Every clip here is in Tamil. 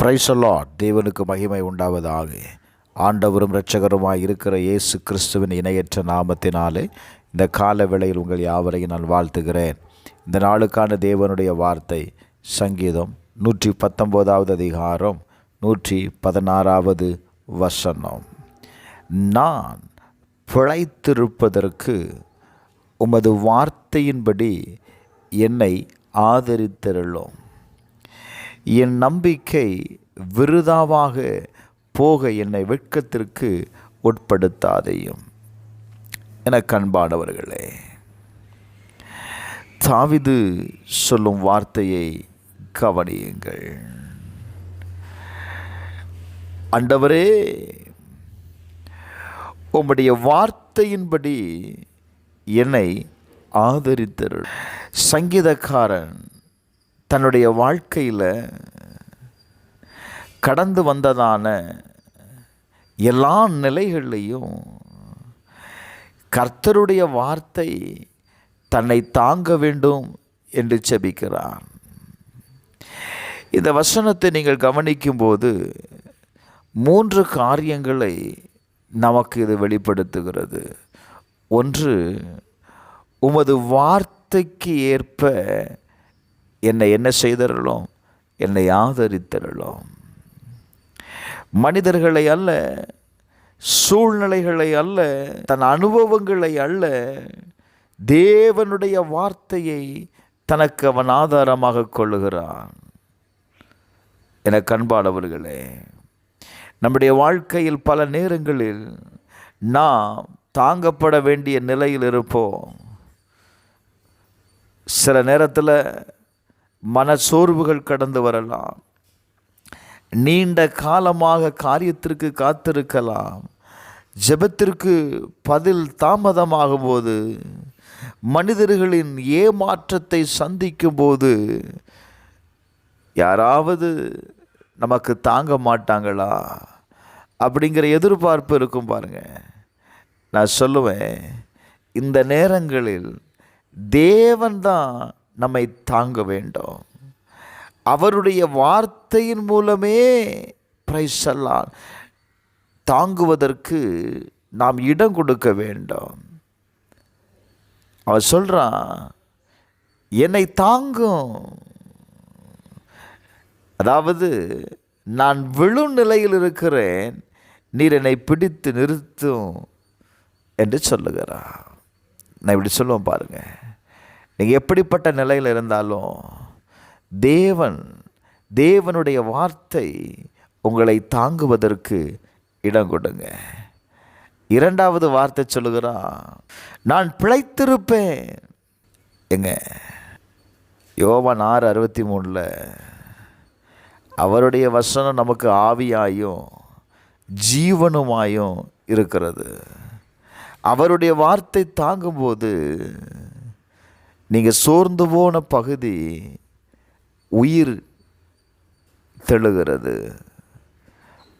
Praise the Lord. தேவனுக்கு மகிமை உண்டாவதாக. ஆண்டவரும் இரட்சகருமாய் இருக்கிற இயேசு கிறிஸ்துவின் இணையற்ற நாமத்தினாலே இந்த கால வேளையில் உங்கள் யாவரையும் நான் வாழ்த்துகிறேன். இந்த நாளுக்கான தேவனுடைய வார்த்தை சங்கீதம் 119 அதிகாரம் 116 வசனம். நான் பிழைத்திருப்பதற்கு உமது வார்த்தையின்படி என்னை ஆதரித்தருளும். என் நம்பிக்கை விருதாவாக போக என்னை வெட்கத்திற்கு உட்படுத்தாதையும். எனக்கு அன்பானவர்களே, தாவீது சொல்லும் வார்த்தையை கவனியுங்கள். ஆண்டவரே, உம்முடைய வார்த்தையின்படி என்னை ஆதரித்தருள். சங்கீதக்காரன் தன்னுடைய வாழ்க்கையில் கடந்து வந்ததான எல்லா நிலைகளையும் கர்த்தருடைய வார்த்தை தன்னை தாங்க வேண்டும் என்று ஜெபிக்கிறான். இந்த வசனத்தை நீங்கள் கவனிக்கும்போது 3 காரியங்களை நமக்கு இது வெளிப்படுத்துகிறது. ஒன்று, உமது வார்த்தைக்கு ஏற்ப என்னை என்ன செய்தருளும், என்னை ஆதரித்தருளும். மனிதர்களை அல்ல, சூழ்நிலைகளை அல்ல, தன் அனுபவங்களை அல்ல, தேவனுடைய வார்த்தையை தனக்கு அவன் ஆதாரமாக கொள்ளுகிறான். எனக்கு அன்பானவர்களே, நம்முடைய வாழ்க்கையில் பல நேரங்களில் நாம் தாங்கப்பட வேண்டிய நிலையில் இருப்போம். சில நேரத்தில் மனச்சோர்வுகள் கடந்து வரலாம். நீண்ட காலமாக காரியத்திற்கு காத்திருக்கலாம். ஜெபத்திற்கு பதில் தாமதமாகும் போது, மனிதர்களின் ஏமாற்றத்தை சந்திக்கும் போது, யாராவது நமக்கு தாங்க மாட்டாங்களா அப்படிங்கிற எதிர்பார்ப்பு இருக்கும் பாருங்க. நான் சொல்லுவேன், இந்த நேரங்களில் தேவன்தான் நம்மை தாங்க வேண்டும். அவருடைய வார்த்தையின் மூலமே பிரைஸ் எல்லாம் தாங்குவதற்கு நாம் இடம் கொடுக்க வேண்டும். அவர் சொல்றான், என்னை தாங்கும். அதாவது, நான் விழும் நிலையில் இருக்கிறேன், நீர் என்னை பிடித்து நிறுத்தும் என்று சொல்லுகிறார். நான் இப்படி சொல்லுவேன் பாருங்க, நீங்கள் எப்படிப்பட்ட நிலையில் இருந்தாலும் தேவனுடைய வார்த்தை உங்களை தாங்குவதற்கு இடம் கொடுங்க. 2வது வார்த்தை சொல்லுகிறான், நான் பிழைத்திருப்பேன். எங்க யோவான் 6:63 அவருடைய வசனம் நமக்கு ஆவியாயும் ஜீவனுமாயும் இருக்கிறது. அவருடைய வார்த்தை தாங்கும்போது நீங்கள் சோர்ந்து போன பகுதி உயிர் தெழுகிறது.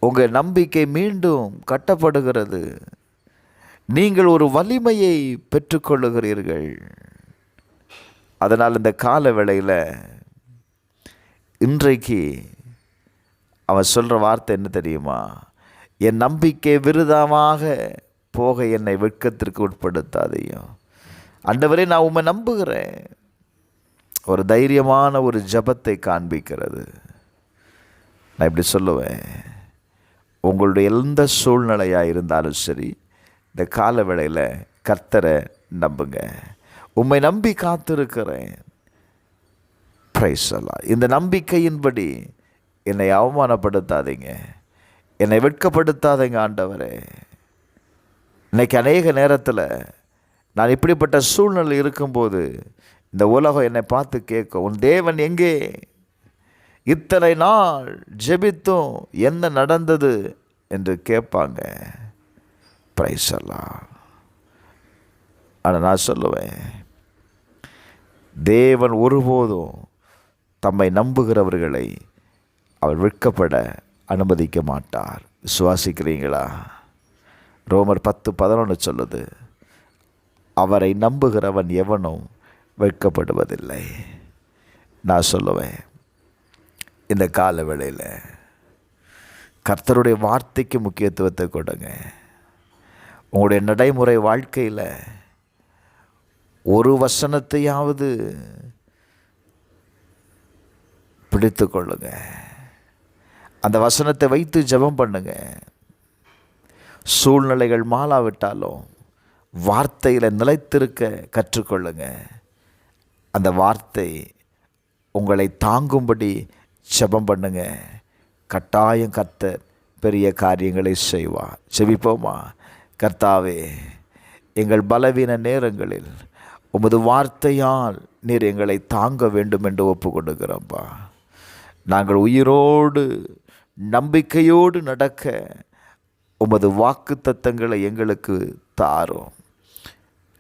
உங்கள் நம்பிக்கை மீண்டும் கட்டப்படுகிறது. நீங்கள் ஒரு வலிமையை பெற்றுக்கொள்ளுகிறீர்கள். அதனால் இந்த கால வேளையில் இன்றைக்கு அவன் சொல்கிற வார்த்தை என்ன தெரியுமா? என் நம்பிக்கை விருதாமாக போக என்னை வெட்கத்திற்கு உட்படுத்தாதையும். ஆண்டவரே, நான் உம்மை நம்புகிறேன். ஒரு தைரியமான ஒரு ஜெபத்தை காண்பிக்கிறது. நான் இப்படி சொல்லுவேன், உங்களுடைய எந்த சூழ்நிலையாக இருந்தாலும் சரி, இந்த கால வேளையில் கர்த்தரை நம்புங்க. உம்மை நம்பி காத்திருக்கிறேன். பிரைஸ் எல்லாம். இந்த நம்பிக்கையின்படி என்னை அவமானப்படுத்தாதீங்க, என்னை வெட்கப்படுத்தாதீங்க ஆண்டவரே. இன்னைக்கு அநேக நேரத்தில் நான் இப்படிப்பட்ட சூழ்நிலை இருக்கும்போது இந்த உலகம் என்னை பார்த்து கேட்கும், உன் தேவன் எங்கே? இத்தனை நாள் ஜெபித்தும் என்ன நடந்தது என்று கேட்பாங்க. பிரைஸ் எல்லாம். ஆனால் நான் சொல்லுவேன், தேவன் ஒருபோதும் தம்மை நம்புகிறவர்களை அவர் வெட்கப்பட அனுமதிக்க மாட்டார். விசுவாசிக்கிறீங்களா? ரோமர் 10:11 சொல்லுது, அவரை நம்புகிறவன் எவனும் வெட்கப்படுவதில்லை. நான் சொல்லுவேன், இந்த கால வேளையில் கர்த்தருடைய வார்த்தைக்கு முக்கியத்துவத்தை கொடுங்க. உங்களுடைய நடைமுறை வாழ்க்கையில் ஒரு வசனத்தையாவது பிடித்து கொள்ளுங்க. அந்த வசனத்தை வைத்து ஜெபம் பண்ணுங்க. சூழ்நிலைகள் மாறாவிட்டாலும் வார்த்தையில் நிலைத்திருக்க கற்றுக்கொள்ளுங்க. அந்த வார்த்தை உங்களை தாங்கும்படி ஜெபம் பண்ணுங்க. கட்டாயம் கர்த்தர் பெரிய காரியங்களை செய்வார். ஜெபிப்போமா? கர்த்தாவே, எங்கள் பலவீன நேரங்களில் உமது வார்த்தையால் நீர் எங்களை தாங்க வேண்டும் என்று ஒப்பு கொடுக்கிறோம்ப்பா. நாங்கள் உயிரோடு நம்பிக்கையோடு நடக்க உமது வாக்கு தத்தங்களை எங்களுக்கு தாரும்.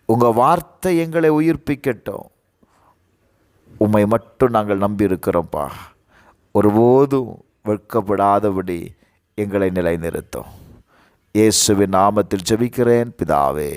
உங்கள் வார்த்தை எங்களை உயிர்ப்பிக்கட்டும். உம்மை மட்டும் நாங்கள் நம்பியிருக்கிறோம்ப்பா. ஒருபோதும் வெட்கப்படாதபடி எங்களை நிலைநிறுத்தும். இயேசுவின் நாமத்தில் ஜெபிக்கிறேன் பிதாவே.